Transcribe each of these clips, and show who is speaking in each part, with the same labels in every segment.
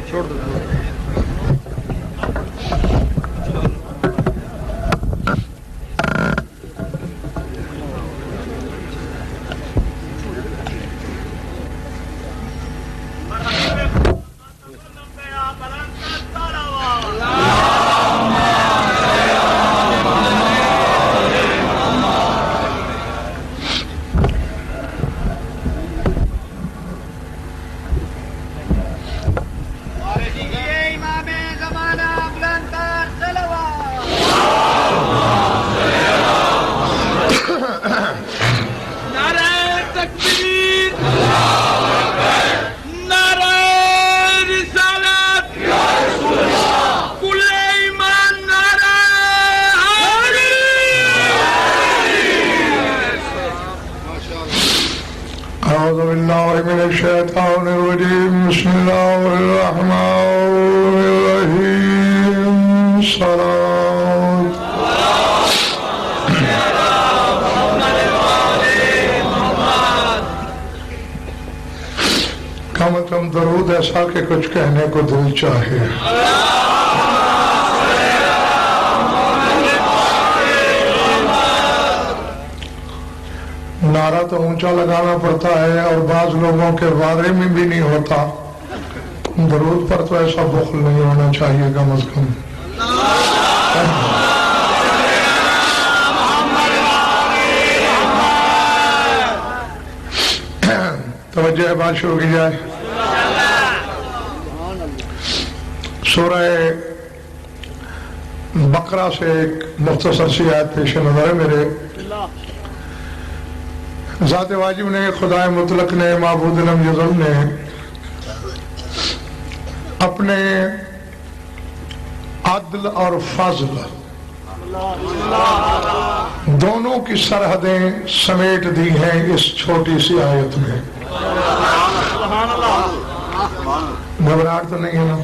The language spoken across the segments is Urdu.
Speaker 1: چھوڑ دو الشيطان الرجيم بسم الله الرحمن الرحيم صلاة کم از کم درود ایسا کہ کچھ کہنے کو دل چاہے. نعرہ تو اونچا لگانا پڑتا ہے اور بعض لوگوں کے بارے میں بھی نہیں ہوتا. درود پر تو ایسا بخل نہیں ہونا چاہیے کم از کم. توجہ ہے، بات شروع کی جائے. سورہ بقرہ سے ایک مختصر سی آیت پیش نظر ہے میرے. ذات واجب نے، خدائے مطلق نے، معبود لم یزل نے اپنے عدل اور فضل دونوں کی سرحدیں سمیٹ دی ہیں اس چھوٹی سی آیت میں. گھبراہٹ تو نہیں ہے نا؟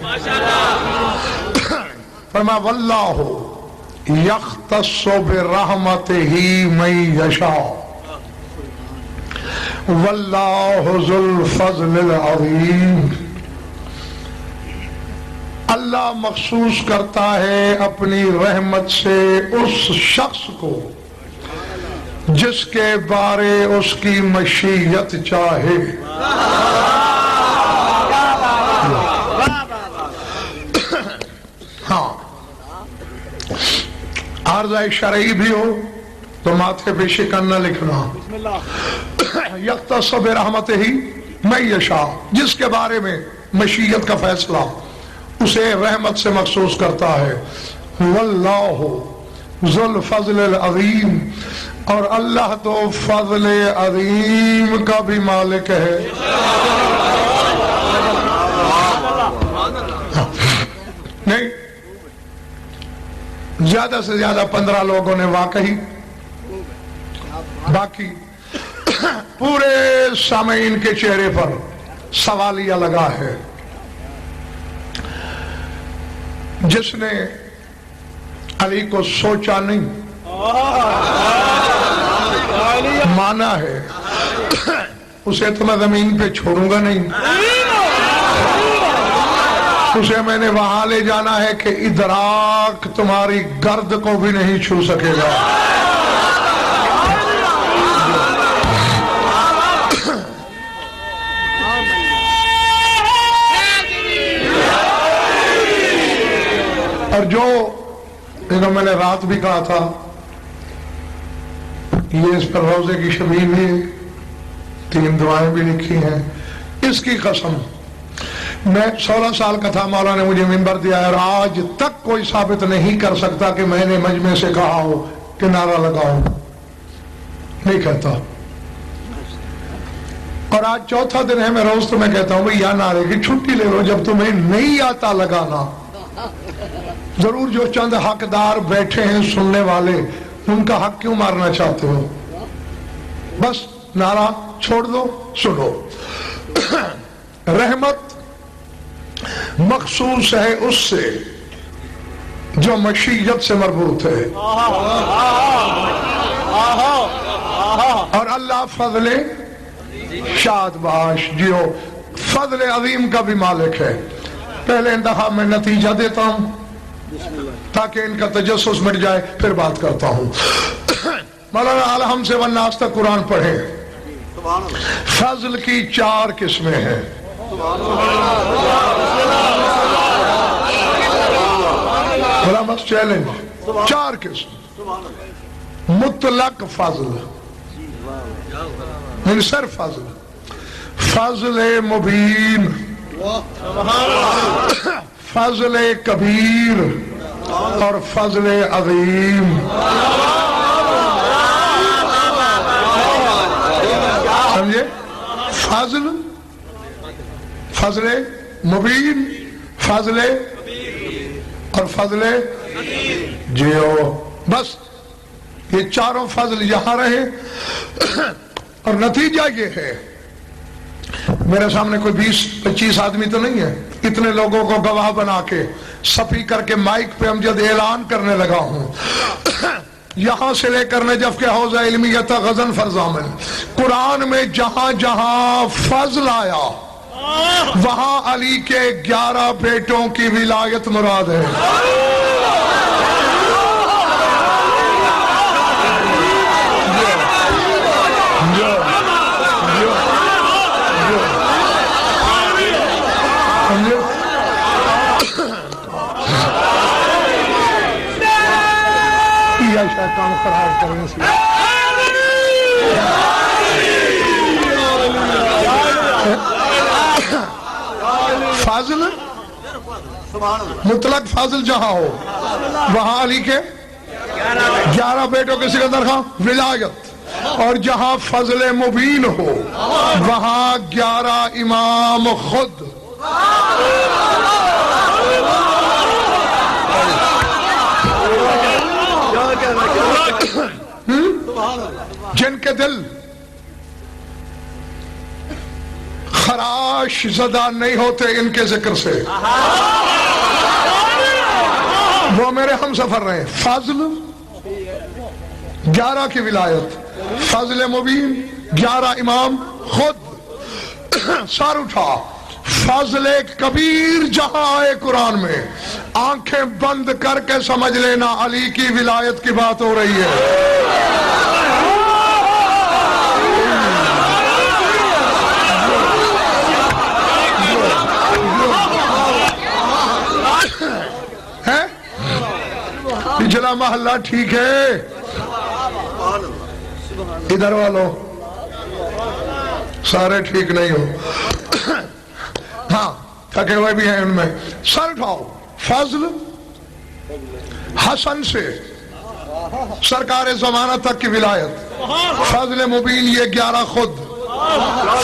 Speaker 1: فرما واللہ یختص برحمتہ من یشاء واللہ ذو الفضل العظیم. اللہ مخصوص کرتا ہے اپنی رحمت سے اس شخص کو جس کے بارے اس کی مشیت چاہے. ہاں، عارضہ شرعی بھی ہو تو ماتھے پہ شکن نہ لکھنا. یختص برحمتہ من یشاء، جس کے بارے میں مشیت کا فیصلہ اسے رحمت سے مخصوص کرتا ہے. واللہ ذو الفضل العظیم، اور اللہ تو فضل عظیم کا بھی مالک ہے. نہیں، زیادہ سے زیادہ 15 لوگوں نے واقعی، باقی پورے سامعین کے چہرے پر سوالیہ لگا ہے. جس نے علی کو سوچا نہیں، مانا ہے، اسے تو میں زمین پہ چھوڑوں گا نہیں. اسے میں نے وہاں لے جانا ہے کہ ادراک تمہاری گرد کو بھی نہیں چھو سکے گا. اور جو میں نے رات بھی کہا تھا، یہ اس پر روزے کی شبیہ بھی 3 دعائیں بھی لکھی ہیں. اس کی قسم میں 16 سال کا تھا، مولا نے مجھے منبر دیا ہے، اور آج تک کوئی ثابت نہیں کر سکتا کہ میں نے مجمع سے کہا ہو کہ نعرہ لگاؤ. نہیں کہتا. اور آج چوتھا دن ہے، میں روز تو میں کہتا ہوں بھئی یا نعرے کی چھٹی لے لو جب تمہیں نہیں آتا لگانا. ضرور جو چند حقدار بیٹھے ہیں سننے والے، ان کا حق کیوں مارنا چاہتے ہو؟ بس نعرہ چھوڑ دو، سنو. رحمت مخصوص ہے اس سے جو مشیت سے مربوط ہے. اور اللہ فضل شاد باش جیو فضل عظیم کا بھی مالک ہے. پہلے انتخاب میں نتیجہ دیتا ہوں تاکہ ان کا تجسس مٹ جائے، پھر بات کرتا ہوں. مولانا الحم سے والناس تک قرآن پڑھیں. فضل کی 4 قسمیں ہیں. بڑا بس چیلنج. 4 قسم. مطلق فضل یعنی صرف فضل، فضل مبین، فضل کبیر اور فضل عظیم. سمجھے؟ فضل مبین، فضل اور فضل جیو. بس یہ 4 فضل یہاں رہے. اور نتیجہ یہ ہے، میرے سامنے کوئی 20-25 آدمی تو نہیں ہے، اتنے لوگوں کو گواہ بنا کے سپیکر کے مائک پہ امجد اعلان کرنے لگا ہوں. یہاں سے لے کر نجف کے حوضہ علمیہ غزن فرزامن، قرآن میں جہاں جہاں فضل آیا وہاں علی کے 11 بیٹوں کی ولایت مراد ہے. کام خراب کرنے سے فاضل مطلق فاضل جہاں ہو وہاں علی کے 11 بیٹوں کے سکندر خان ولایت، اور جہاں فضل مبین ہو وہاں 11 امام خود. جن کے دل خراش زدہ نہیں ہوتے ان کے ذکر سے وہ میرے ہم سفر رہے. فضل 11 کی ولایت، فضل مبین 11 امام خود. سار اٹھا. فضل کبیر جہاں آئے قرآن میں آنکھیں بند کر کے سمجھ لینا علی کی ولایت کی بات ہو رہی ہے. پچھلا محلہ ٹھیک ہے؟ ادھر والوں سارے ٹھیک نہیں ہو. ہاں تھکے ہوئے بھی ہیں ان میں. سر اٹھاؤ. فضل حسن سے سرکار زمانہ تک کی ولایت، فضل مبین یہ 11 خود،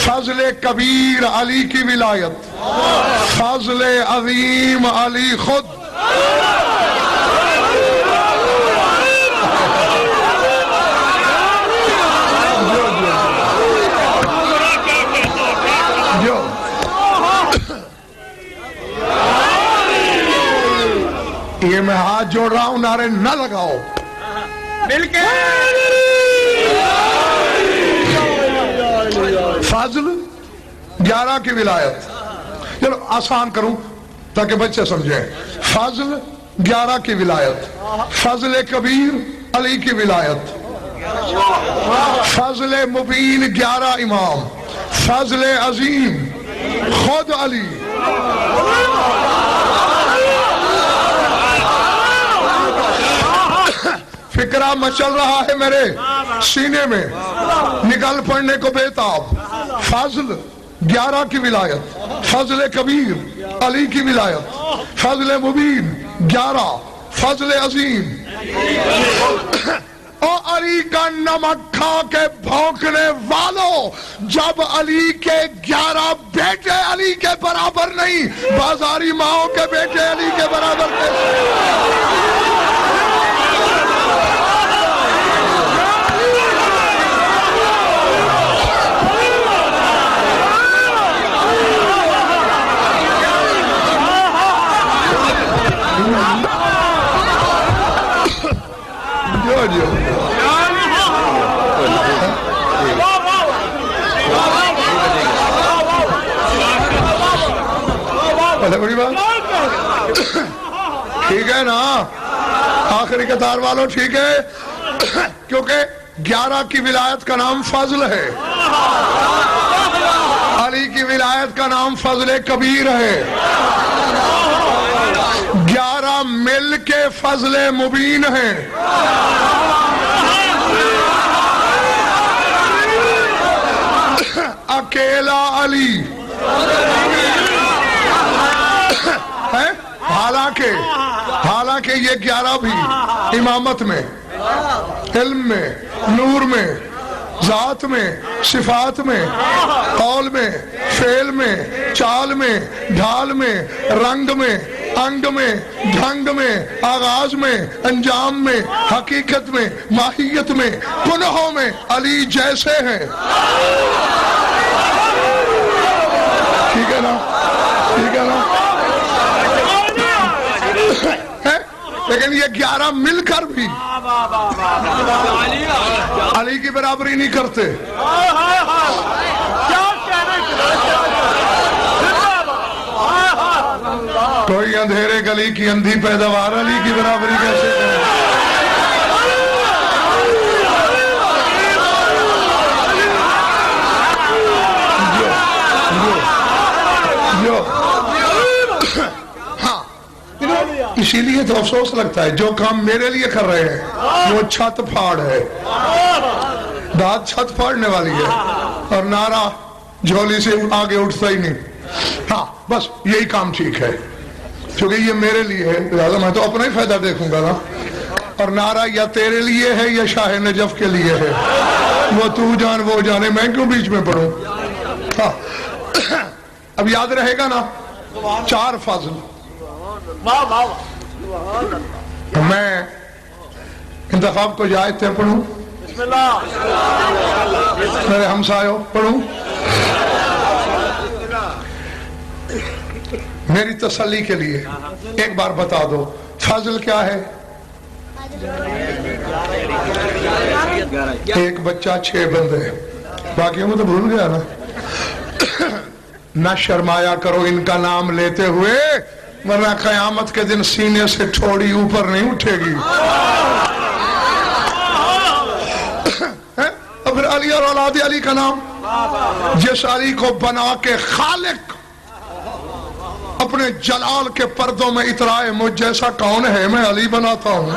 Speaker 1: فضل کبیر علی کی ولایت، فضل عظیم علی خود. یہ میں ہاتھ جوڑ رہا ہوں، نعرے نہ لگاؤ. فضل 11 کی ولایت. چلو آسان کروں تاکہ بچے سمجھیں. فضل 11 کی ولایت، فضل کبیر علی کی ولایت، فضل مبین 11 امام، فضل عظیم خود علی. فکرہ مچل رہا ہے میرے سینے میں، نکل پڑنے کو بیتاب. فضل 11 کی ولایت، فضل کبیر علی کی ولایت، فضل مبین 11، فضل عظیم. اور علی کا نمک کھا کے بھونکنے والوں، جب علی کے 11 بیٹے علی کے برابر نہیں، بازاری ماؤں کے بیٹے علی کے برابر کیسے؟ بولے بڑی بات ٹھیک ہے نا؟ آخری قطار والوں ٹھیک ہے، کیونکہ 11 کی ولایت کا نام فضل ہے، علی کی ولایت کا نام فضل کبیر ہے، 11 مل کے فضل مبین ہیں۔ اکیلا علی ہے، حالانکہ یہ 11 بھی امامت میں، علم میں، نور میں، ذات میں، صفات میں، قول میں، فعل میں، چال میں، ڈھال میں، رنگ میں، انگ میں، ڈھنگ میں، آغاز میں، انجام میں، حقیقت میں، ماہیت میں، کنہوں میں علی جیسے ہیں۔ ٹھیک ہے نا؟ ٹھیک ہے نا؟ لیکن یہ 11 مل کر بھی علی کی برابری نہیں کرتے۔ کوئی اندھیرے گلی کی اندھی پیداوار علی کی برابری کیسے کرے؟ اسی لیے تو افسوس لگتا ہے جو کام میرے لیے کر رہے ہیں وہ چھت پھاڑ ہے، داد چھت پھاڑنے والی ہے، اور نعرہ جھولی سے آگے اٹھتا ہی نہیں۔ ہاں بس یہی کام ٹھیک ہے، کیونکہ یہ میرے لیے ہے، لہذا میں تو اپنا ہی فائدہ دیکھوں گا نا۔ اور نعرہ یا تیرے لیے ہے یا شاہ نجف کے لیے ہے، وہ تو جان وہ جانے، میں کیوں بیچ میں پڑھوں؟ ہاں اب یاد رہے گا نا 4 فضل۔ میں انتخاب کو جائز تھے پڑھوں، میرے ہمسایوں پڑھوں، میری تسلی کے لیے ایک بار بتا دو فضل کیا ہے؟ ایک بچہ 6 بندے، باقیوں کو تو بھول گیا نا۔ نہ شرمایا کرو ان کا نام لیتے ہوئے، ورنہ قیامت کے دن سینے سے ٹھوڑی اوپر نہیں اٹھے گی۔ اور پھر علی اور اولاد علی کا نام، جس علی کو بنا کے خالق اپنے جلال کے پردوں میں اترائے، مجھ جیسا کون ہے میں علی بناتا ہوں۔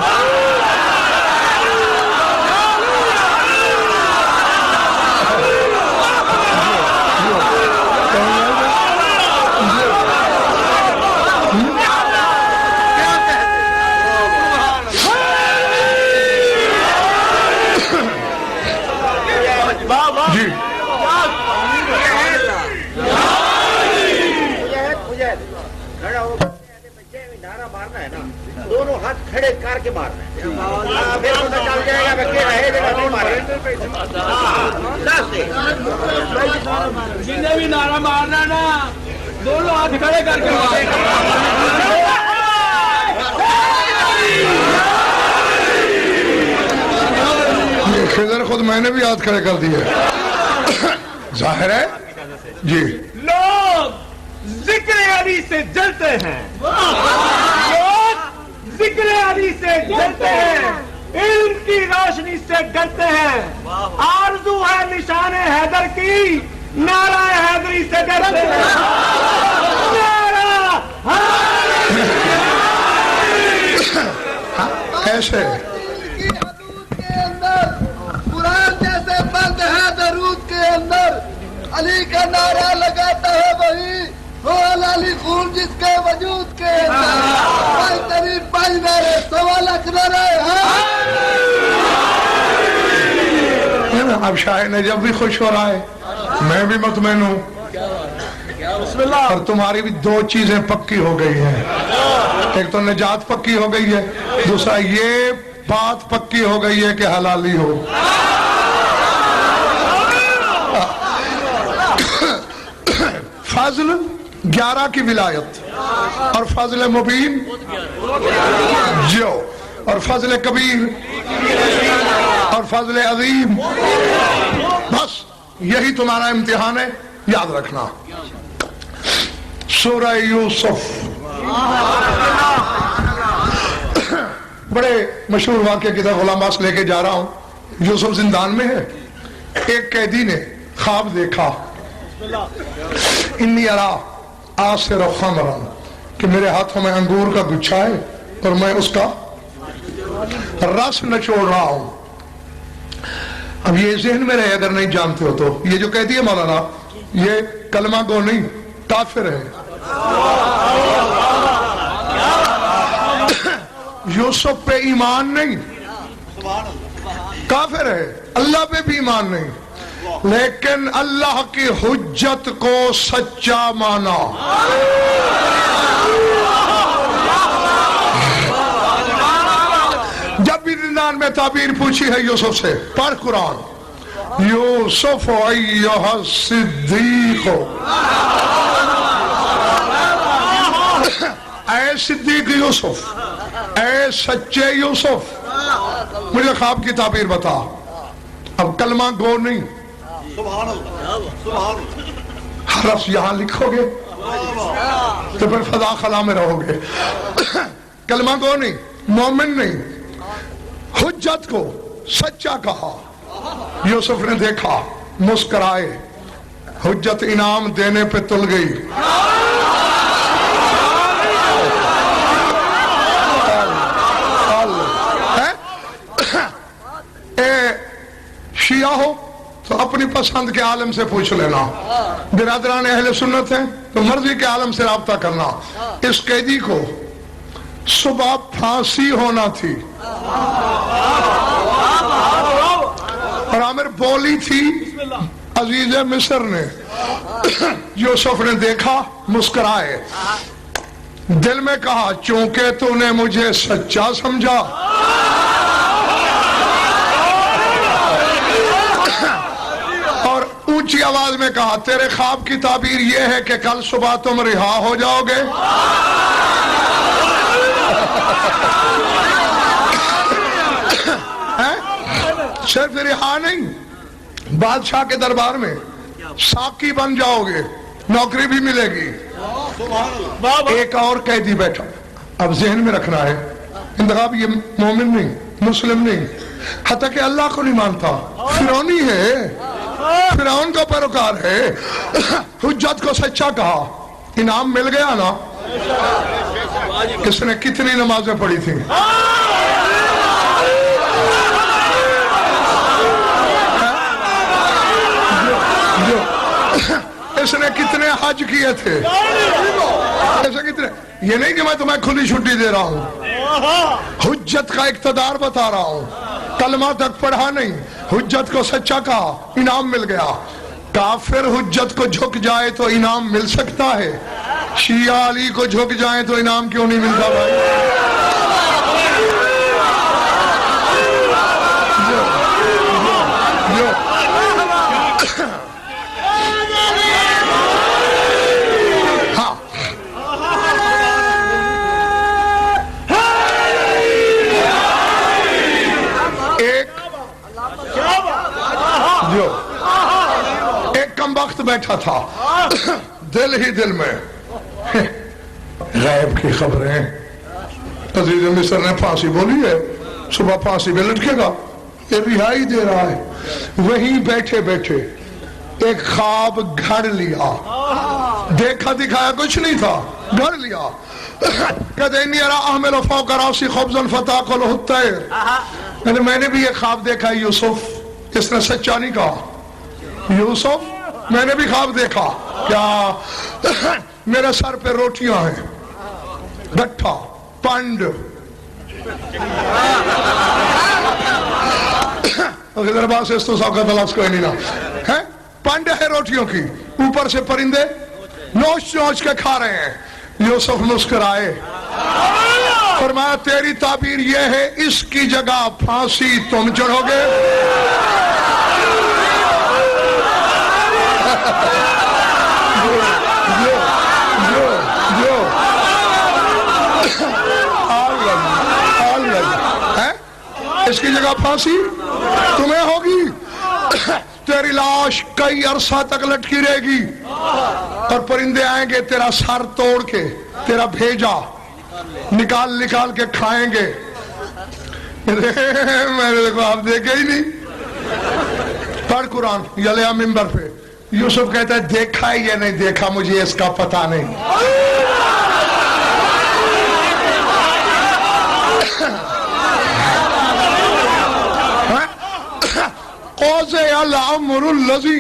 Speaker 2: دونوں ہاتھ کھڑے کر کے مارنا ہے، پھر پتہ چل جائے گا کہ رہے جگہ نہیں مارے۔ جنہیں بھی نعرہ مارنا نا دونوں ہاتھ کھڑے کر کے مارنا۔
Speaker 1: خضر خود میں نے بھی ہاتھ کھڑے کر دیے، ظاہر ہے جی۔
Speaker 2: لوگ ذکر علی سے جلتے ہیں، لوگ ذکر علی سے جلتے ہیں، علم کی روشنی سے ڈرتے ہیں، آرزو ہے نشان حیدر کی، نعرہ حیدری سے ڈرتے ہیں۔
Speaker 1: کیسے
Speaker 3: قرآن جیسے بند ہے درود کے اندر، علی کا نعرہ لگاتا ہے وہی ہو علی خون جس کے وجود کے اندر، پائی تریف پائی نعرے 1.25 لاکھ نعرے ہیں۔
Speaker 1: اب شاہ نجف بھی خوش ہو رہا ہے، میں بھی مطمئن ہوں، اور تمہاری بھی 2 چیزیں پکی ہو گئی ہیں، ایک تو نجات پکی ہو گئی ہے، دوسرا یہ بات پکی ہو گئی ہے کہ حلالی ہو۔ فضل 11 کی ولایت، اور فضل مبین جو، اور فضل کبیر، اور فضل عظیم، بس یہی تمہارا امتحان ہے، یاد رکھنا۔ سورہ یوسف. بڑے مشہور واقعے کی طرف غلام عباس لے کے جا رہا ہوں. یوسف زندان میں ہے. ایک قیدی نے خواب دیکھا, انی ارا آصر خمرا, کہ میرے ہاتھوں میں انگور کا گچھا ہے اور میں اس کا رس نچوڑ رہا ہوں. اب یہ ذہن میں رہے, اگر نہیں جانتے ہو تو یہ جو قیدی ہے مولانا, یہ کلمہ گو نہیں, کافر ہے. یوسف پہ ایمان نہیں, کافر ہے. اللہ پہ بھی ایمان نہیں, لیکن اللہ کی حجت کو سچا مانا. جب بھی زندان میں تعبیر پوچھی ہے یوسف سے, پڑھ قرآن. یوسف ایھا الصدیق, اے صدیق یوسف, اے سچے یوسف, مجھے خواب کی تعبیر بتا. اب کلمہ گو نہیں, حرف یہاں لکھو گے تو پھر فضا خلا میں رہو گے. کلمہ گو نہیں, مومن نہیں, حجت کو سچا کہا. یوسف نے دیکھا, مسکرائے, حجت انعام دینے پہ تل گئی. شیعہ ہو تو اپنی پسند کے عالم سے پوچھ لینا, برادران اہل سنت ہیں تو مرضی کے عالم سے رابطہ کرنا. اس قیدی کو صبح پھانسی ہونا تھی اور عامر بولی تھی عزیز مصر نے. یوسف نے دیکھا, مسکرائے, دل میں کہا چونکہ تو نے مجھے سچا سمجھا, اور اونچی آواز میں کہا تیرے خواب کی تعبیر یہ ہے کہ کل صبح تم رہا ہو جاؤ گے. صرف رہا نہیں, بادشاہ کے دربار میں ساقی بن جاؤ گے, نوکری بھی ملے گی. ایک اور قیدی بیٹھا. اب ذہن میں رکھنا ہے, انتخاب یہ مومن نہیں, مسلم نہیں, حتیٰ کہ اللہ کو نہیں مانتا, فرعونی ہے, فرعون کا پیروکار ہے. حجت کو سچا کہا, انعام مل گیا نا. کس نے کتنی نمازیں پڑھی تھی, اس نے کتنے حج کیے تھے, ایسے کتنے. یہ نہیں کہ میں تمہیں کھلی چھٹی دے رہا ہوں, حجت کا اقتدار بتا رہا ہوں. کلمہ تک پڑھا نہیں, حجت کو سچا کہا, انعام مل گیا. کافر حجت کو جھک جائے تو انعام مل سکتا ہے, شیعہ علی کو جھک جائیں تو انعام کیوں نہیں ملتا بھائی؟ ایک کم وقت بیٹھا تھا, دل ہی دل میں غیب کی خبریں. عزیز مصر نے پھانسی بولی ہے, صبح پھانسی میں لٹکے گا, یہ رہائی دے رہا ہے. وہیں بیٹھے بیٹھے ایک خواب گھڑ لیا, دیکھا دکھایا کچھ نہیں تھا, گھڑ لیا. کہتے انی ارا احمل فوق راسی خبزا فتاکلہ الطیر. میں نے بھی ایک خواب دیکھا یوسف. اس نے سچا نہیں کہا, یوسف میں نے بھی خواب دیکھا, کیا میرے سر پہ روٹیاں ہیں, گٹھا, پانڈ. حیدرآباد سے اس تو سب کا تلاش کوئی نہیں نا, پانڈ ہے روٹیوں کی, اوپر سے پرندے نوچ نوچ کے کھا رہے ہیں. یوسف مسکرائے, فرمایا تیری تعبیر یہ ہے, اس کی جگہ پھانسی تم چڑھو گے. اس کی جگہ پھانسی تمہیں ہوگی, تیری لاش کئی عرصہ تک لٹکی رہے گی. اور پرندے آئیں گے تیرا سر توڑ کے تیرا بھیجا نکال نکال کے کھائیں گے. میں نے دیکھو آپ دیکھے ہی نہیں. پڑھ قرآن. یلیا ممبر پہ یوسف کہتا ہے دیکھا ہے یا نہیں دیکھا مجھے اس کا پتہ نہیں. قوضِ الامر الذی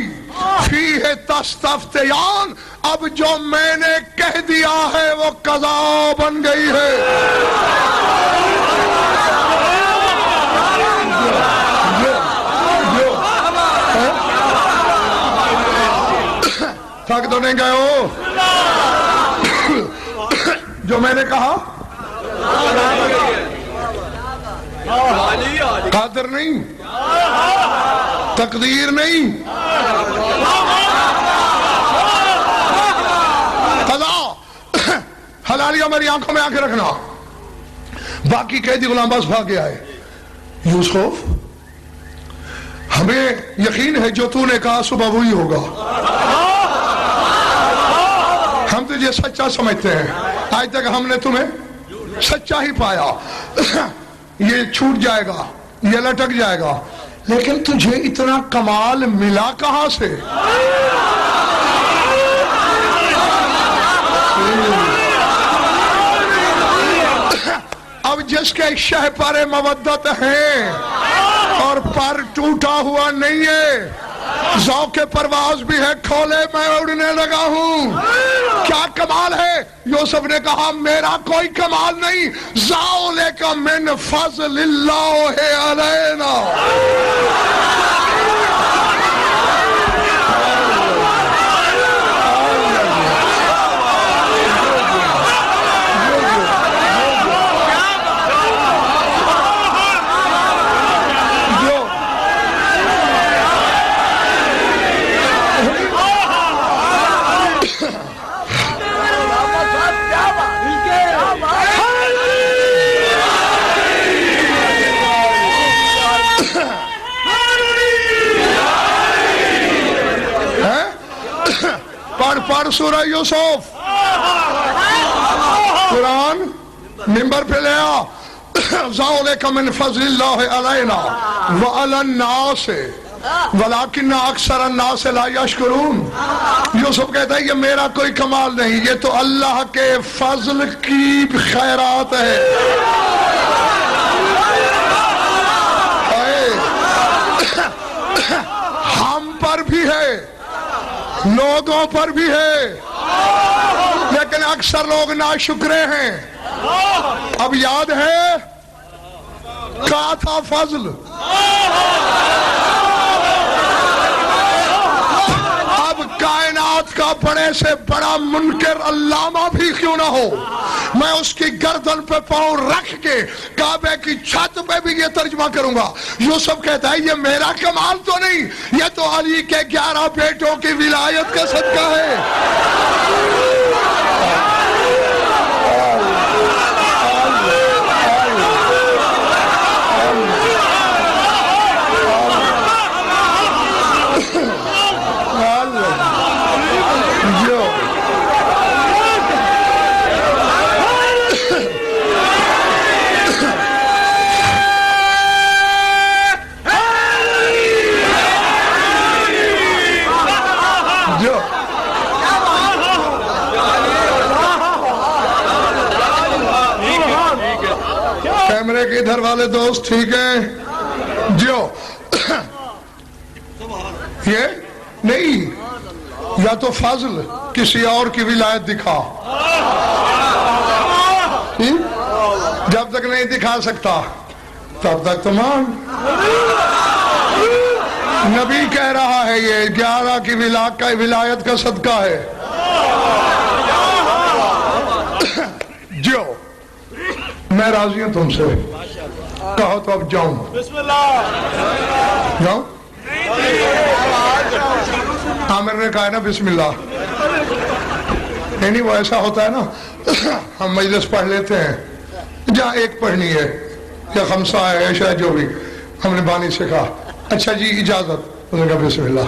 Speaker 1: فیہ تستفتیان. اب جو میں نے کہہ دیا ہے وہ قضا بن گئی ہے. تھک تو نہیں گئے ہو؟ جو میں نے کہا قادر نہیں تقدیر نہیں قضا. حلالیہ میری آنکھوں میں آنکھیں رکھنا. باقی قیدی غلام بس بھاگ گیا ہے. یوسف ہمیں یقین ہے جو تو نے کہا صبح وہی ہوگا. ہم تجھے سچا سمجھتے ہیں. آج تک ہم نے تمہیں سچا ہی پایا. یہ چھوٹ جائے گا یہ لٹک جائے گا لیکن تجھے اتنا کمال ملا کہاں سے؟ اب جس کے شہ پر مودت ہے اور پر ٹوٹا ہوا نہیں ہے ذوق پرواز بھی ہے کھولے میں اڑنے لگا ہوں. کیا کمال ہے؟ یوسف نے کہا میرا کوئی کمال نہیں. ذالک من فضل اللہ علینا. پڑھ سورہ یوسف. قرآن ممبر پہ لے آ. ذالک من فضل اللہ علینا وعلی الناس ولکن اکثر الناس لا یشکرون. یوسف کہتا ہے یہ میرا کوئی کمال نہیں یہ تو اللہ کے فضل کی خیرات ہے. ہم پر بھی ہے لوگوں پر بھی ہے لیکن اکثر لوگ ناشکرے ہیں. اب یاد ہے کہا تھا فضل. اب کائنات کا بڑے سے بڑا منکر علامہ بھی کیوں نہ ہو میں اس کی گردن پہ پاؤں رکھ کے کعبے کی چھت پہ بھی یہ ترجمہ کروں گا. یوسف کہتا ہے یہ میرا کمال تو نہیں یہ تو علی کے 11 بیٹوں کی ولایت کا صدقہ ہے. کیمرے کے ادھر والے دوست ٹھیک ہیں جو یہ نہیں یا تو فضل کسی اور کی ولایت دکھا. جب تک نہیں دکھا سکتا تب تک تو مان. نبی کہہ رہا ہے یہ 11 کی ولایت کا صدقہ ہے. جو میں راضی ہوں تم سے کہو تو اب جاؤں. جاؤں. عامر نے کہا ہے نا بسم اللہ. نہیں وہ ایسا ہوتا ہے نا ہم مجلس پڑھ لیتے ہیں جہاں ایک پڑھنی ہے یا خمسہ ہے یا شاید جو بھی ہم نے بانی سے کہا اچھا جی اجازت. انہوں نے کہا بسم اللہ.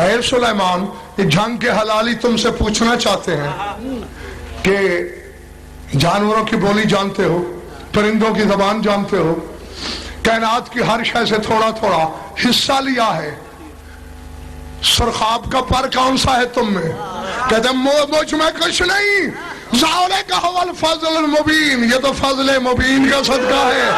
Speaker 1: اے سلیمان یہ جنگ کے حلالی تم سے پوچھنا چاہتے ہیں کہ جانوروں کی بولی جانتے ہو، پرندوں کی زبان جانتے ہو، کائنات کی ہر شے سے تھوڑا تھوڑا حصہ لیا ہے، سرخاب کا پر کون سا ہے تم میں؟ کہتے ہیں مجھ میں کچھ نہیں، ذالک ھو الفضل المبین، یہ تو فضل مبین کا صدقہ ہے۔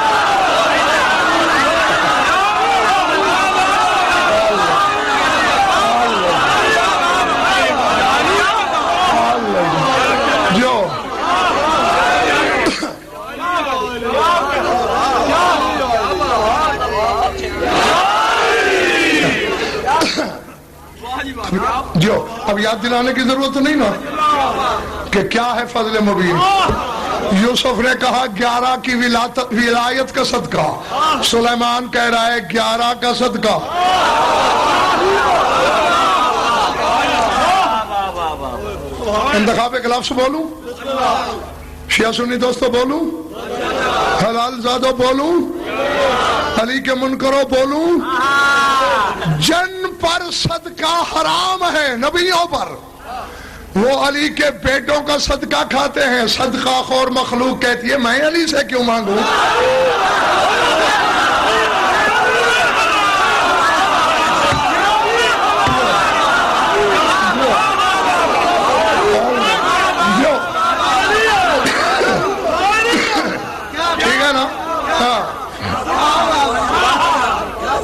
Speaker 1: جو جو اب یاد دلانے کی ضرورت نہیں نا کہ کیا ہے فضل مبین۔ یوسف نے کہا 11 کی ولایت کا صدقہ، سلیمان کہہ رہا ہے 11 کا صدقہ۔ انتخاب ایک لفظ بولوں، شیعہ سنی دوستو بولوں، حلال زادو بولوں، علی کے منکروں بولوں، جن پر صدقہ حرام ہے نبیوں پر، وہ علی کے بیٹوں کا صدقہ کھاتے ہیں۔ صدقہ خور مخلوق کہتی ہے میں علی سے کیوں مانگوں؟ ٹھیک ہے نا؟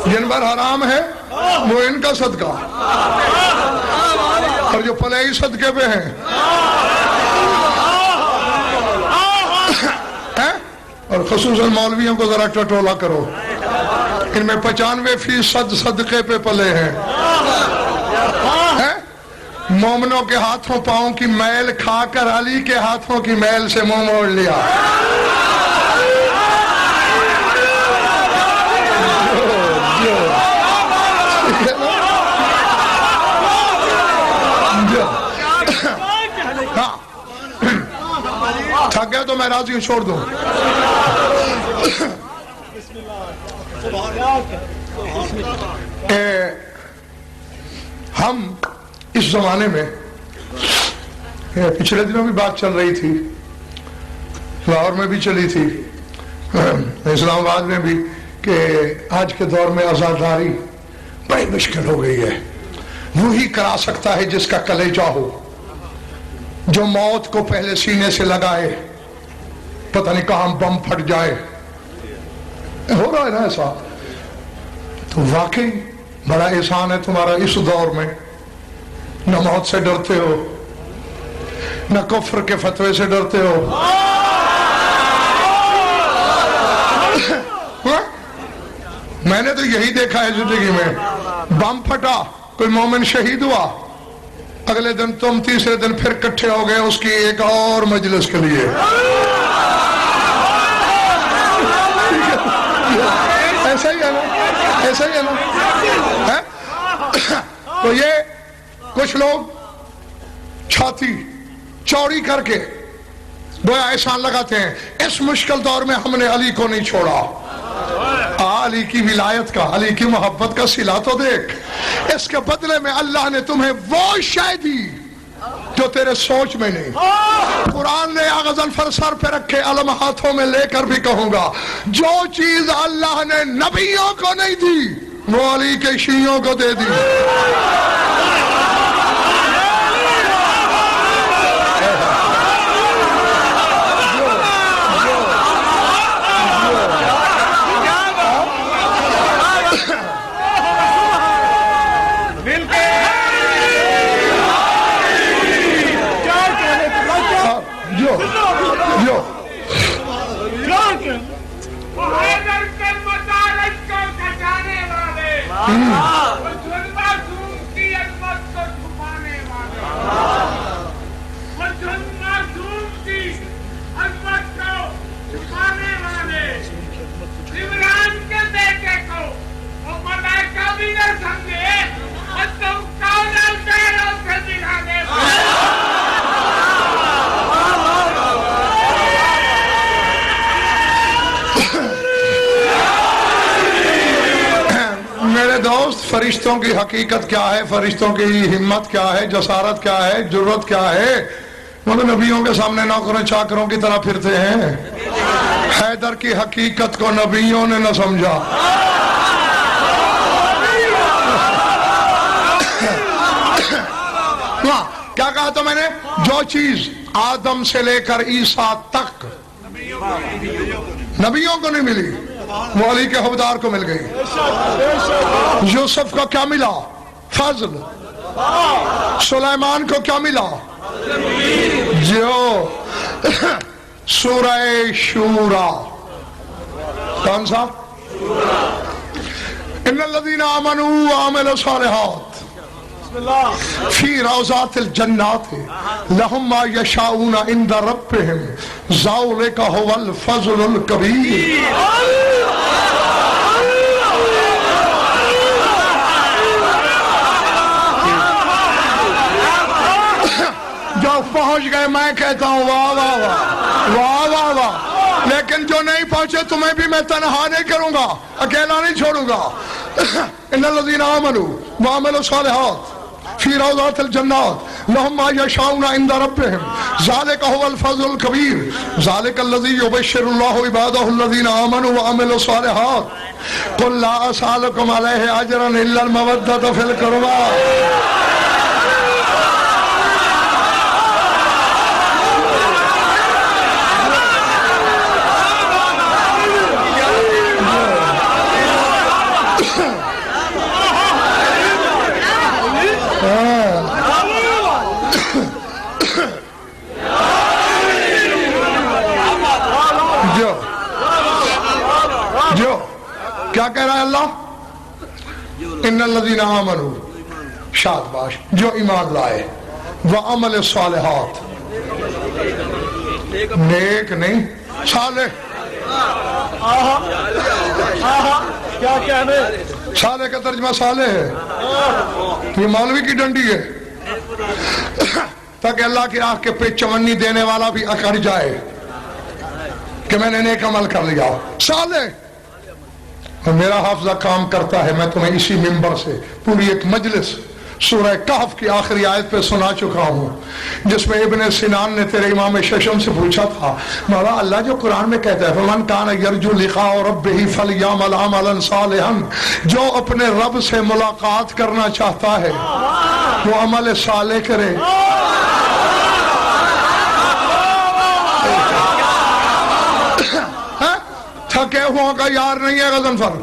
Speaker 1: جن پر حرام ہے وہ ان کا صدقہ، اور جو پلئی صدقے پہ ہیں اور خصوصاً مولویوں کو ذرا ٹٹولا کرو، ان میں 95% صدقے پہ پلے ہیں۔ مومنوں کے ہاتھوں پاؤں کی میل کھا کر علی کے ہاتھوں کی میل سے منہ موڑ لیا۔ تھک گیا تو میں راضی ہوں، چھوڑ دوں۔ ہم اس زمانے میں پچھلے دنوں بھی بات چل رہی تھی، لاہور میں بھی چلی تھی، اسلام آباد میں بھی، کہ آج کے دور میں عزاداری بڑی مشکل ہو گئی ہے۔ وہی کرا سکتا ہے جس کا کلیجہ ہو، جو موت کو پہلے سینے سے لگائے، پتہ نہیں کہاں بم پھٹ جائے، ہو رہا ہے نا ایسا۔ تو واقعی بڑا احسان ہے تمہارا اس دور میں، نہ موت سے ڈرتے ہو، نہ کفر کے فتوے سے ڈرتے ہو۔ میں نے تو یہی دیکھا ہے زندگی میں، بم پھٹا، کوئی مومن شہید ہوا، اگلے دن تم تیسرے دن پھر کٹھے ہو گئے اس کی ایک اور مجلس کے لیے۔ ایسا ہی ہے نا، ایسا ہی ہے نا۔ تو یہ کچھ لوگ چھاتی چوڑی کر کے گویا احسان لگاتے ہیں، اس مشکل دور میں ہم نے علی کو نہیں چھوڑا۔ علی کی ولایت کا، علی کی محبت کا صلہ تو دیکھ، اس کے بدلے میں اللہ نے تمہیں وہ شے دی جو تیرے سوچ میں نہیں۔ قرآن نے غزل پر سر پہ رکھے علم ہاتھوں میں لے کر بھی کہوں گا، جو چیز اللہ نے نبیوں کو نہیں دی وہ علی کے شیعوں کو دے دی۔ فرشتوں کی حقیقت کیا ہے, فرشتوں کی ہمت کیا ہے, جسارت کیا ہے, جرت کیا ہے. وہ تو نبیوں کے سامنے نوکروں چاکروں کی طرح پھرتے ہیں. حیدر کی حقیقت کو نبیوں نے نہ سمجھا. کیا کہا تو میں نے, جو چیز آدم سے لے کر عیسیٰ تک نبیوں کو نہیں ملی وہ علی کے حوادار کو مل گئی. یوسف کو کیا ملا, فضل. سلیمان کو کیا ملا, جو سورہ شورا, کون سا, ان الذین آمنوا وعملوا الصالحات فی روضات الجنات لہم ما یشاؤون عند ربہم ذالک ھو الفضل الکبیر. جو پہنچ گئے میں کہتا ہوں واہ واہ واہ واہ واہ واہ, لیکن جو نہیں پہنچے تمہیں بھی میں تنہا نہیں کروں گا, اکیلا نہیں چھوڑوں گا. ان الذین آمنوا وعملوا الصالحات فی روضات الجنات لہم ما یشاؤون عند ربہم ذالک ھو الفضل الکبیر. ذالک الذی یبشر اللہ عبادہ الذین آمنوا وعملوا الصالحات قل لا اسألکم علیہ اجرا الا المودۃ فی القربی. جو کیا کہہ رہا ہے اللہ, ان الذین آمنوا, شاباش, جو ایمان لائے, وعمل الصالحات, نیک نہیں صالح,
Speaker 2: کیا کہنے,
Speaker 1: صالح کا ترجمہ صالح ہے, یہ مولوی کی ڈنڈی ہے, تاکہ اللہ کی راہ کے پہ چونی دینے والا بھی اکڑ جائے کہ میں نے نیک عمل کر لیا. صالح, میرا حافظہ کام کرتا ہے, میں تمہیں اسی منبر سے پوری ایک مجلس سورہ کہف کی آخری آیت پہ سنا چکا ہوں, جس میں ابن سنان نے تیرے امام ششم سے پوچھا تھا, مولا اللہ جو قرآن میں کہتا ہے فمن کان یرجو لقاء ربہ فلیعمل عملا صالحا, جو اپنے رب سے ملاقات کرنا چاہتا ہے وہ عمل صالح کرے. تھکے ہوا کا یار نہیں ہے غضنفر,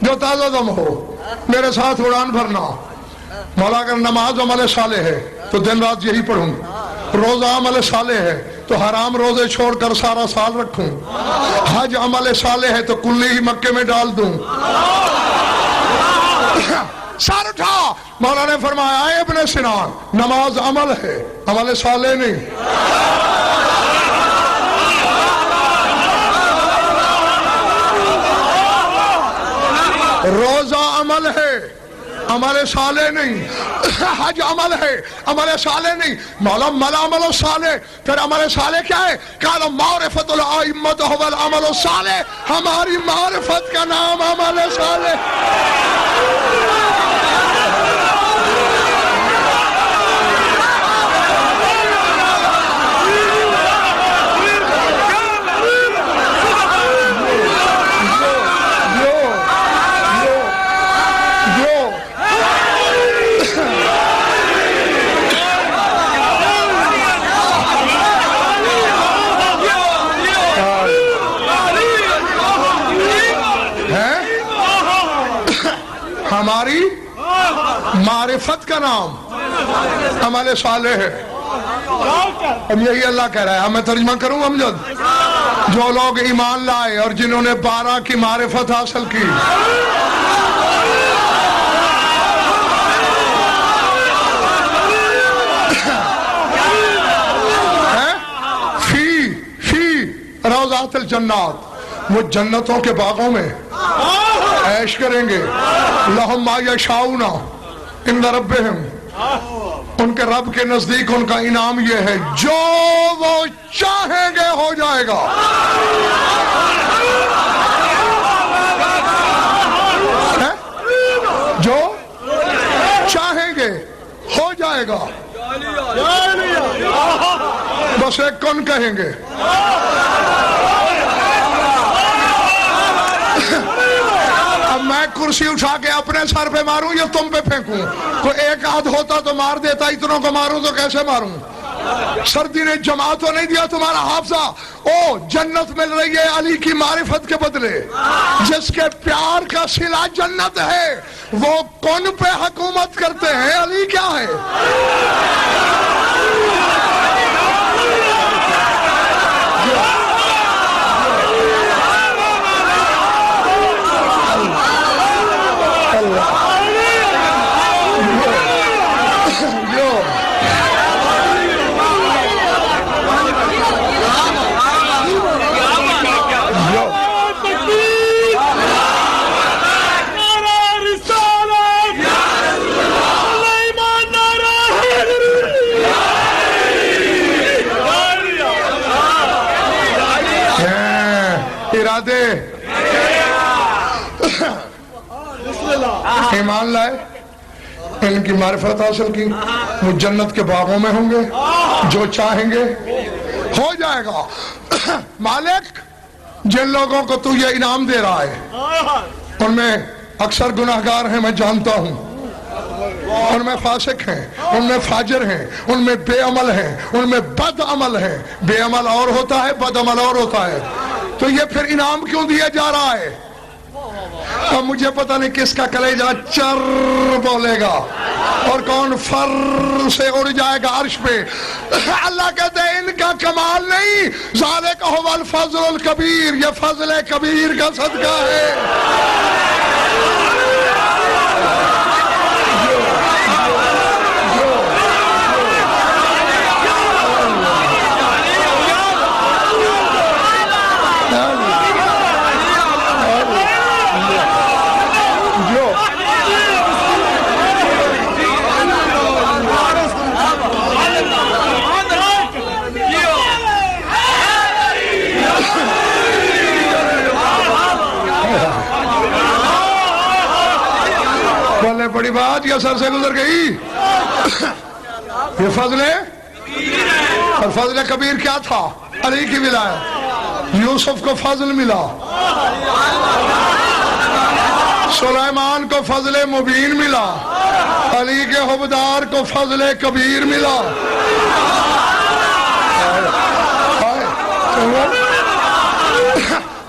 Speaker 1: جو تازہ دم ہو میرے ساتھ اڑان بھرنا. مولا اگر نماز عمل صالح ہے تو دن رات یہی پڑھوں, روزہ عمل صالح ہے تو حرام روزے چھوڑ کر سارا سال رکھوں, حج عمل صالح ہے تو کلی ہی مکے میں ڈال دوں. سار اٹھا, مولا نے فرمایا اے ابن سنان, نماز عمل ہے, عمل صالح نہیں. روزہ عمل ہے, عمل صالح نہیں. حج عمل ہے, عمل صالح نہیں. مولا مل عمل صالح, پھر عمل صالح کیا ہے؟ قال معرفت الائمۃ هو العمل الصالح, ہماری معرفت کا نام عمل صالح. ہماری معرفت کا نام عمل صالح ہے. اب یہی اللہ کہہ رہا ہے, میں ترجمہ کروں امجد, جو لوگ ایمان لائے اور جنہوں نے 12 کی معرفت حاصل کی, فی روضات الجنات, وہ جنتوں کے باغوں میں عیش کریں گے. لہم ما یشاؤون عند ربہم, ان کے رب کے نزدیک ان کا انعام یہ ہے جو وہ چاہیں گے ہو جائے گا. جو گے ہو جائے گا، بس ایک کن کہیں گے. اب میں کرسی اٹھا کے اپنے سر پہ ماروں یا تم پہ پھینکوں؟ کوئی ایک آدھ ہوتا تو مار دیتا، اتنوں کو ماروں تو کیسے ماروں؟ سردی نے جما تو نہیں دیا تمہارا حافظہ. او جنت مل رہی ہے علی کی معرفت کے بدلے. جس کے پیار کا صلہ جنت ہے وہ کون پہ حکومت کرتے ہیں، علی کیا ہے؟ ارادے ایمان لائے، ان کی معرفت حاصل کی، وہ جنت کے باغوں میں ہوں گے، جو چاہیں گے ہو جائے گا. مالک جن لوگوں کو تو یہ انعام دے رہا ہے ان میں اکثر گناہگار ہیں، میں جانتا ہوں. ان میں فاسق ہیں، ان میں فاجر ہیں، ان میں بے عمل ہیں، ان میں بد عمل ہیں. بے عمل اور ہوتا ہے، بد عمل اور ہوتا ہے. تو یہ پھر انعام کیوں دیا جا رہا ہے؟ اب مجھے پتہ نہیں کس کا کلیجہ چر بولے گا اور کون فر سے اڑ جائے گا عرش پہ. اللہ کہتے ہیں ان کا کمال نہیں، ذالک هو الفضل الکبیر، یہ فضل کبیر کا صدقہ ہے. بڑی بات یہ سر سے گزر گئی. یہ فضل ہے، اور فضل کبیر کیا تھا؟ علی کی ولایت. یوسف کو فضل ملا، سلیمان کو فضل مبین ملا، علی کے حبدار کو فضل کبیر ملا.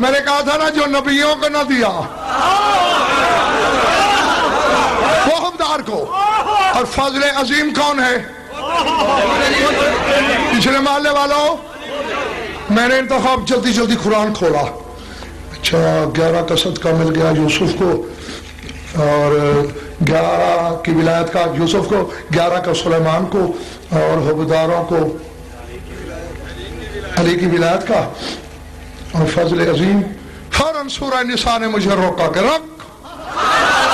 Speaker 1: میں نے کہا تھا نا جو نبیوں کو نہ دیا وہ حبدار کو. اور فضل عظیم کون ہے؟ پچھلے محلے والوں، میں نے انتخاب جلدی جلدی قرآن کھولا. اچھا 11 کا صدقہ مل گیا یوسف کو، اور 11 کی ولایت کا یوسف کو، 11 کا سلیمان کو، اور حبداروں کو علی کی ولایت کا، اور فضل عظیم. فوراً سورہ نساء نے مجھے روکا کہ رک،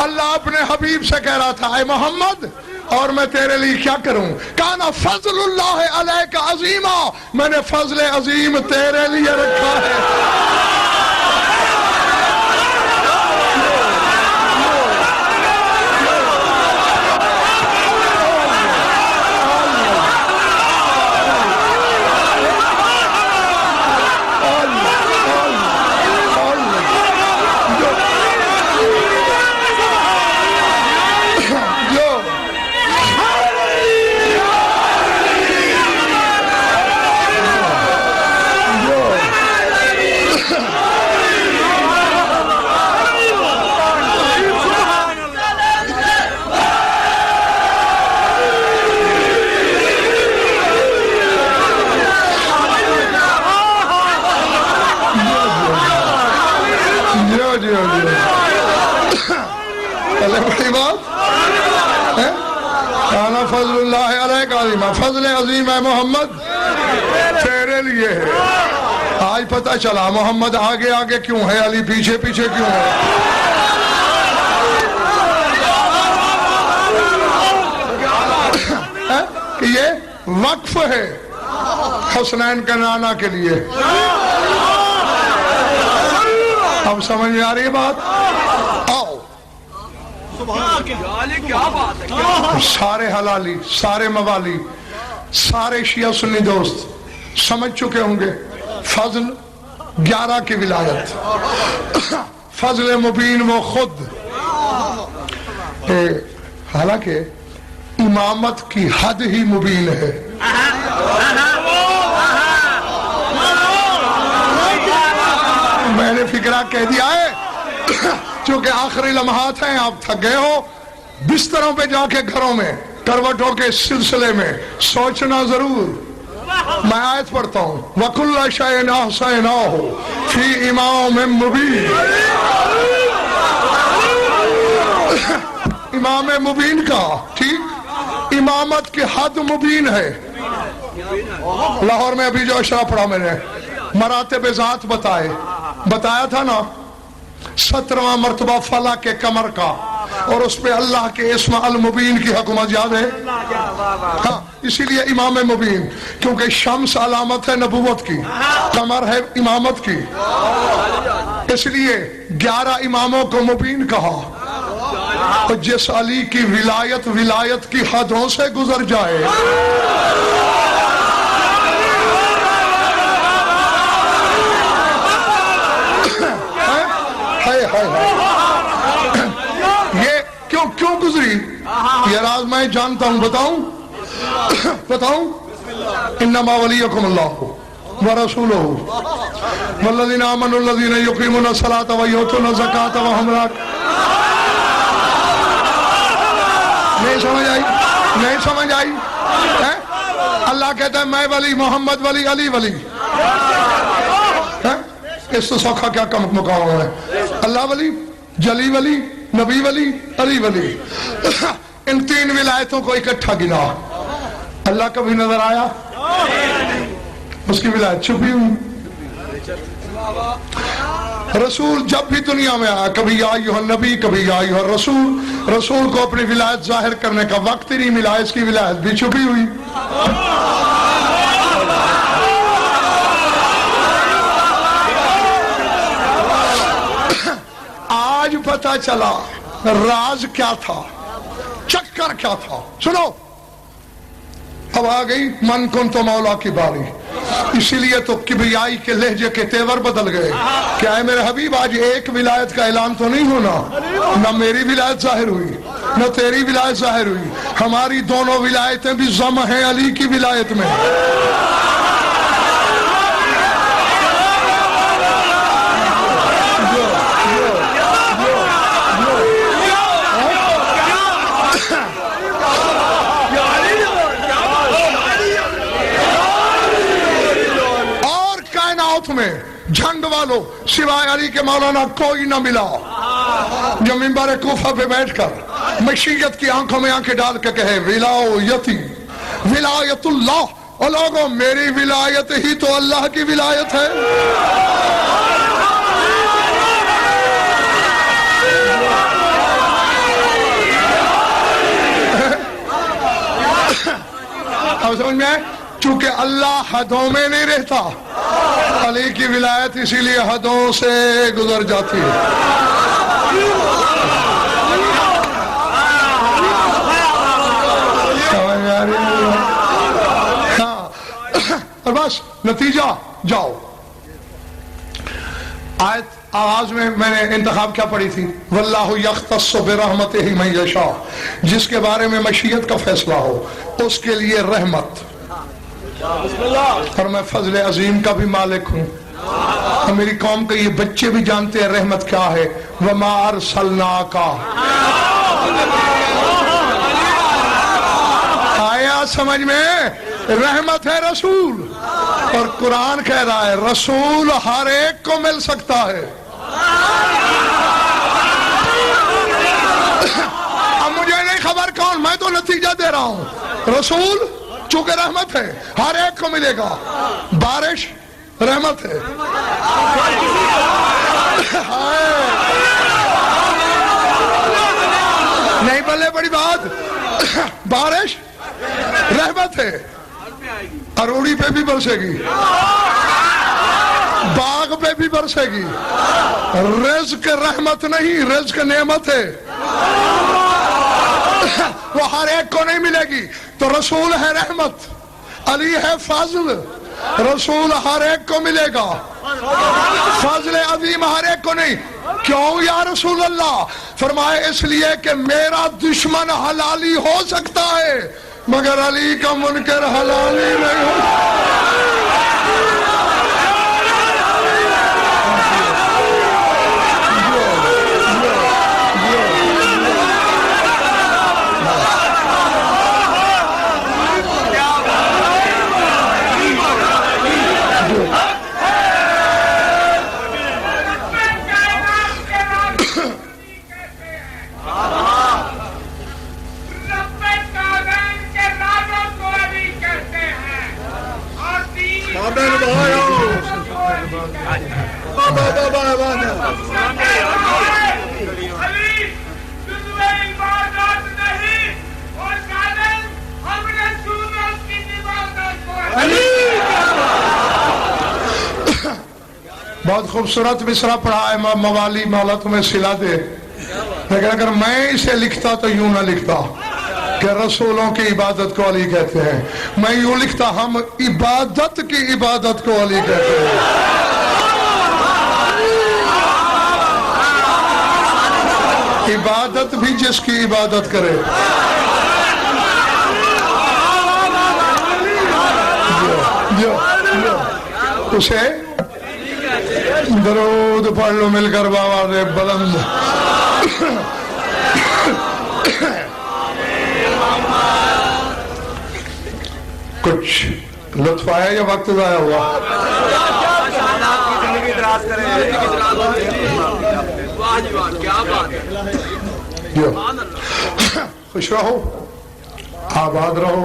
Speaker 1: اللہ اپنے حبیب سے کہہ رہا تھا اے محمد اور میں تیرے لیے کیا کروں؟ کانا فضل اللہ علیک عظیما، میں نے فضل عظیم تیرے لیے رکھا ہے. فضل اللہ علیہ عظیم، فضل عظیم ہے محمد تیرے لیے ہے. آج پتہ چلا محمد آگے آگے کیوں ہے، علی پیچھے پیچھے کیوں ہے. کہ یہ وقف ہے حسنین کے نانا کے لیے. اب سمجھ میں آ رہی ہے بات؟ آؤ
Speaker 2: کیا بات ہے.
Speaker 1: سارے حلالی، سارے موالی، سارے شیعہ سنی دوست سمجھ چکے ہوں گے فضل 11 کی ولایت. فضل مبین وہ خود، حالانکہ امامت کی حد ہی مبین ہے. میں نے فکرہ کہہ دیا ہے، چونکہ آخری لمحات ہیں، آپ تھک گئے ہو، بستروں پہ جا کے گھروں میں کروٹوں کے سلسلے میں سوچنا ضرور. میں آیت پڑھتا ہوں وَكُلَّ شَيْءٍ أَحْصَيْنَاهُ فِي إِمَامٍ مُبِينٍ. امام مبین کا، ٹھیک، امامت کی حد مبین ہے. لاہور میں ابھی جو اشرا پڑھا میں نے مراتب ذات بتایا تھا نا، 17واں مرتبہ فلا کے کمر کا، اور اس پہ اللہ کے اسم المبین کی حکومت یاد ہے. ہاں، اسی لیے امام مبین، کیونکہ شمس علامت ہے نبوت کی، کمر ہے امامت کی، اس لیے 11 اماموں کو مبین کہا. اور جس علی کی ولایت کی حدوں سے گزر جائے، یہ کیوں گزری، یہ راز میں جانتا ہوں. بتاؤں انما ولیکم اللہ ورسولہ والذین آمنوا الذین یقیمون الصلاۃ ویؤتون الزکاۃ وہم راکعون. نہیں سمجھ آئی. اللہ کہتا ہے میں ولی، محمد ولی، علی ولی. اس سے سوکھا کیا کم مقام ہے. اللہ ولی، جلی ولی، نبی ولی، علی ولی. ان 3 ولایتوں کو اکٹھا گنا. اللہ کبھی نظر آیا؟ اس کی ولایت چھپی ہوئی. رسول جب بھی دنیا میں آیا، کبھی یا ایھا النبی، کبھی یا ایھا الرسول. رسول کو اپنی ولایت ظاہر کرنے کا وقت ہی نہیں ملا، اس کی ولایت بھی چھپی ہوئی. آج پتہ چلا راز کیا تھا، چکر کیا تھا. سنو، اب آ گئی من کن تو مولا کی باری. اسی لیے تو کبریائی کے لہجے کے تیور بدل گئے. کیا ہے میرے حبیب، آج ایک ولایت کا اعلان تو نہیں ہونا. نہ میری ولایت ظاہر ہوئی، نہ تیری ولایت ظاہر ہوئی. ہماری دونوں ولایتیں بھی ضم ہیں علی کی ولایت میں. میں جھنڈ والوں سوائے علی کے مولانا کوئی نہ ملا جو منبر کوفہ پہ بیٹھ کر مشیت کی آنکھوں میں آنکھیں ڈال کے کہے ولایتی ولایت اللہ. اور لوگوں، میری ولایت ہی تو اللہ کی ولایت ہے. اب سمجھ میں آئے؟ چونکہ اللہ حدوں میں نہیں رہتا، علی کی ولایت اسی لیے حدوں سے گزر جاتی ہے. ہاں، اور بس نتیجہ جاؤ. آیت آغاز میں نے انتخاب کیا پڑھی تھی؟ واللہ یختص برحمتہ من یشاء. جس کے بارے میں مشیت کا فیصلہ ہو اس کے لیے رحمت. اور میں فضل عظیم کا بھی مالک ہوں. اور میری قوم کے یہ بچے بھی جانتے ہیں رحمت کیا ہے. وما ارسلناک، آیا سمجھ میں؟ رحمت ہے رسول. اور قرآن کہہ رہا ہے رسول ہر ایک کو مل سکتا ہے. اب مجھے نہیں خبر کون، میں تو نتیجہ دے رہا ہوں. رسول چونکہ رحمت ہے ہر ایک کو ملے گا. بارش رحمت ہے. نہیں بلے بڑی بات، بارش رحمت ہے. اروڑی پہ بھی برسے گی، باغ پہ بھی برسے گی. رزق رحمت نہیں، رزق نعمت ہے. وہ ہر ایک کو نہیں ملے گی. تو رسول ہے رحمت، علی ہے فضل. رسول ہر ایک کو ملے گا، فضل عظیم ہر ایک کو نہیں. کیوں یا رسول اللہ؟ فرمائے اس لیے کہ میرا دشمن حلالی ہو سکتا ہے مگر علی کا منکر حلالی نہیں ہو. بہت خوبصورت مصرع پڑھا ہے موالی مولا تمہیں سلا دے، لیکن اگر میں اسے لکھتا تو یوں نہ لکھتا کہ رسولوں کی عبادت کو علی کہتے ہیں. میں یوں لکھتا ہم عبادت کی عبادت کو علی کہتے ہیں. عبادت بھی جس کی عبادت کرے. اسے درود پڑھ لو مل کر بابا رے بلند. کچھ لطف آیا یا وقت ضائع ہوا؟ خوش رہو، آباد رہو،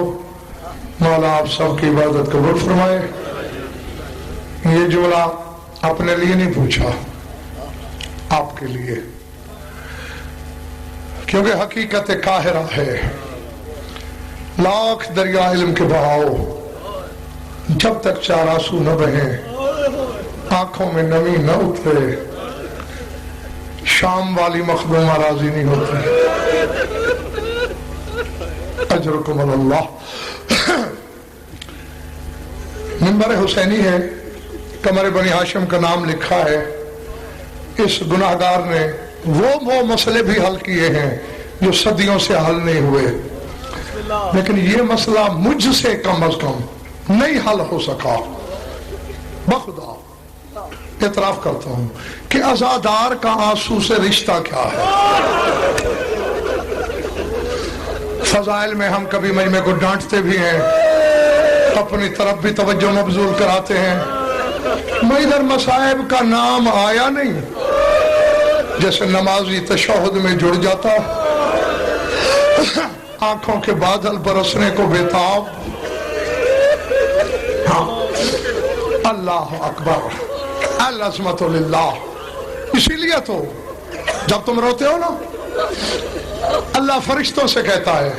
Speaker 1: مولا آپ سب کی عبادت قبول فرمائے. یہ جملہ اپنے لیے نہیں پوچھا، آپ کے لیے، کیونکہ حقیقت قاہرہ ہے. لاکھ دریا علم کے بہاؤ، جب تک چار آنسو نہ بہیں، آنکھوں میں نمی نہ اترے، شام والی مخدومہ راضی نہیں ہوتی. اجرکم اللہ. منبر حسینی ہے، قمر بنی ہاشم کا نام لکھا ہے. اس گناہگار نے وہ مسئلے بھی حل کیے ہیں جو صدیوں سے حل نہیں ہوئے، لیکن یہ مسئلہ مجھ سے کم از کم نہیں حل ہو سکا. بخدا اعتراف کرتا ہوں کہ عزادار کا آنسو سے رشتہ کیا ہے. فضائل میں ہم کبھی مجمع کو ڈانٹتے بھی ہیں، اپنی طرف بھی توجہ مبذول کراتے ہیں. میں ادھر مصائب کا نام آیا نہیں، جیسے نمازی تشہد میں جڑ جاتا، آنکھوں کے بادل برسنے کو بےتاب. اللہ اکبر، العظمت للہ. اسی لیے تو جب تم روتے ہو نا، اللہ فرشتوں سے کہتا ہے،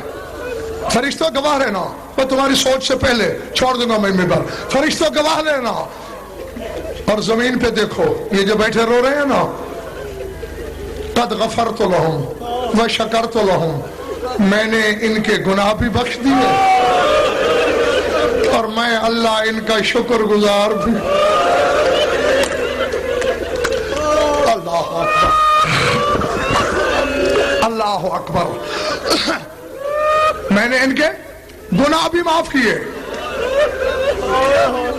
Speaker 1: فرشتوں گواہ رہنا. میں تمہاری سوچ سے پہلے چھوڑ دوں گا میں منبر. فرشتوں گواہ رہنا. اور زمین پہ دیکھو، یہ جو بیٹھے رو رہے ہیں نا، قد غفرت لہم وشکرت لہم، میں نے ان کے گناہ بھی بخش دیے اور میں اللہ ان کا شکر گزار بھی. اللہ اکبر، اللہ اکبر. میں نے ان کے گناہ بھی معاف کیے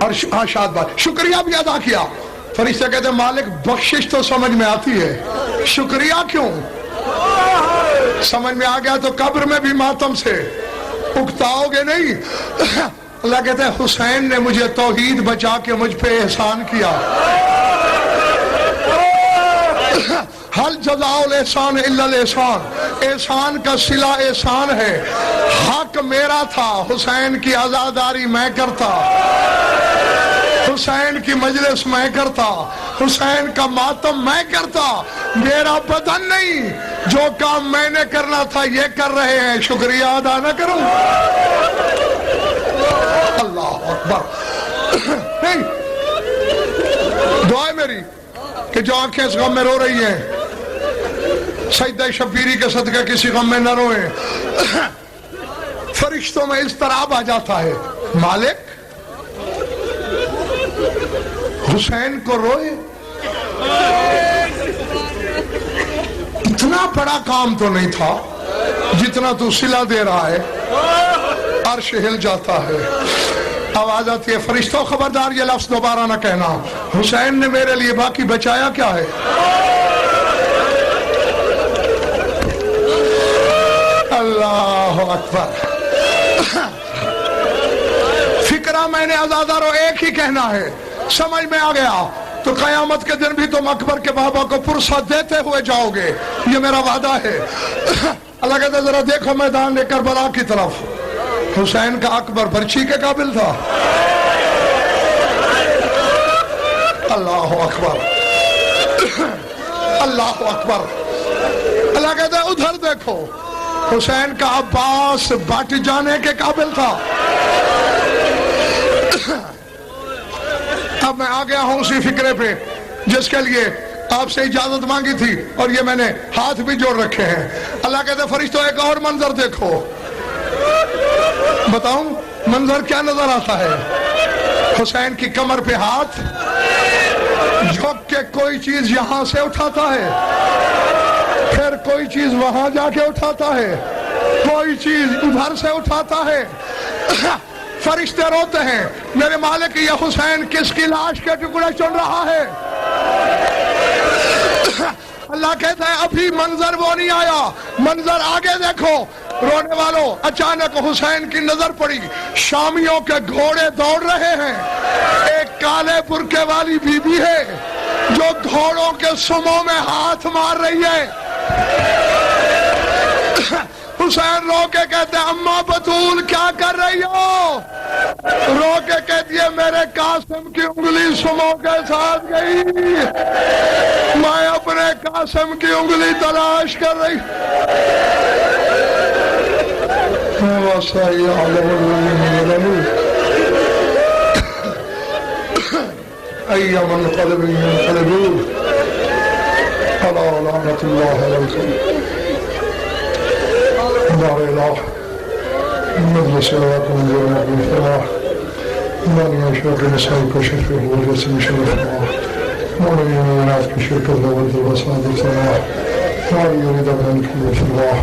Speaker 1: اور شاد بات شکریہ بھی ادا کیا. فرشتے کہتے ہیں مالک بخشش تو سمجھ میں آتی ہے، شکریہ کیوں؟ سمجھ میں آ گیا تو قبر میں بھی ماتم سے اکتاؤ گے نہیں. اللہ کہتے ہیں حسین نے مجھے توحید بچا کے مجھ پہ احسان کیا. حل جزاء الاحسان الا الاحسان، احسان کا صلہ احسان ہے. حق میرا تھا، حسین کی عزاداری میں کرتا، حسین کی مجلس میں کرتا، حسین کا ماتم میں کرتا. میرا بدن نہیں، جو کام میں نے کرنا تھا یہ کر رہے ہیں، شکریہ ادا نہ کروں؟ اللہ اکبر. نہیں، دعا ہے میری کہ جو آنکھیں اس غم میں رو رہی ہیں سجدہ شبیری کے صدقے کسی غم میں نہ روئیں. فرشتوں میں اضطراب آ جاتا ہے. مالک حسین کو روئے, اتنا بڑا کام تو نہیں تھا جتنا تو صلہ دے رہا ہے. عرش ہل جاتا ہے. آواز آتی ہے فرشتوں خبردار یہ لفظ دوبارہ نہ کہنا, حسین نے میرے لیے باقی بچایا کیا ہے. اللہ اکبر. فکرہ میں نے ازادارو ایک ہی کہنا ہے, سمجھ میں آ گیا تو قیامت کے دن بھی تم اکبر کے بابا کو پرسہ دیتے ہوئے جاؤ گے, یہ میرا وعدہ ہے. اللہ کہتا ہے ذرا دیکھو میدان کربلا کی طرف. حسین کا اکبر برچی کے قابل تھا. اللہ اکبر, اللہ اکبر. اللہ کہتا ہے ادھر دیکھو, حسین کا عباس بٹ جانے کے قابل تھا. اب میں آ گیا ہوں اسی فکرے پہ جس کے لیے آپ سے اجازت مانگی تھی, اور یہ میں نے ہاتھ بھی جوڑ رکھے ہیں. اللہ کہتے ہیں فرشتوں ایک اور منظر دیکھو. بتاؤں منظر کیا نظر آتا ہے. حسین کی کمر پہ ہاتھ, جھک کے کوئی چیز یہاں سے اٹھاتا ہے, پھر کوئی چیز وہاں جا کے اٹھاتا ہے, کوئی چیز ادھر سے اٹھاتا ہے. فرشتے روتے ہیں میرے مالک یہ حسین کس کی لاش کے ٹکڑے چن رہا ہے. اللہ کہتا ہے ابھی منظر وہ نہیں آیا, منظر آگے دیکھو. رونے والوں اچانک حسین کی نظر پڑی, شامیوں کے گھوڑے دوڑ رہے ہیں. ایک کالے برقعے والی بی بی ہے جو گھوڑوں کے سموں میں ہاتھ مار رہی ہے. حسین رو کے کہتے ہیں اماں بطول کیا کر رہی ہو. رو کے کہتی ہے میرے قاسم کی انگلی سموں کے ساتھ گئی, میں اپنے قاسم کی انگلی تلاش کر رہی. اَيَّ مَنْقَلِبٍ يَنْقَلِبُونَ عَلَىٰ لَعْنَةِ اللَّهِ عَلَيْكُمْ. ہمارے الہ مجلس علیکم جرمکم فلاح مانی اشرق نسائی کو شرف حول رسم شرف اللہ مانی امینات کی شرکت لولد الوساد فلاح مانی یرید ابن کی فلاح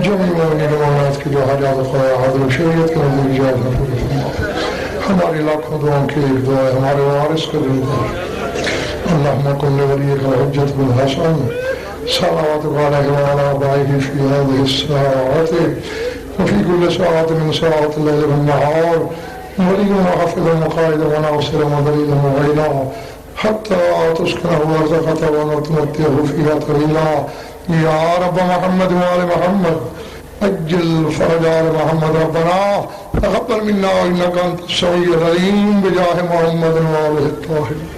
Speaker 1: جمعی مانی نمانات کی جو حاجات خواہ حاضر شریعت کے نظر ایجاد حفظ فلاح. ہماری لاکھوں دعاوں کی ایک دعا ہے ہمارے وارث کو دل کر. اللہم کن ولیک الحجت بن حسن صلوات علیہ وعلى آبائه في هذه الساعات وفي كل ساعة من ساعات الليل والنهار وليا وحفظا وقائدا وناصرا ودليلا وعينا حتى تسكنه أرزقته ونتمتعه فيها طويلا. يا رب محمد وآل محمد أجل فرج آل محمد. ربنا تقبل منا إنك أنت السميع العليم بجاه محمد وآله الطاهرين.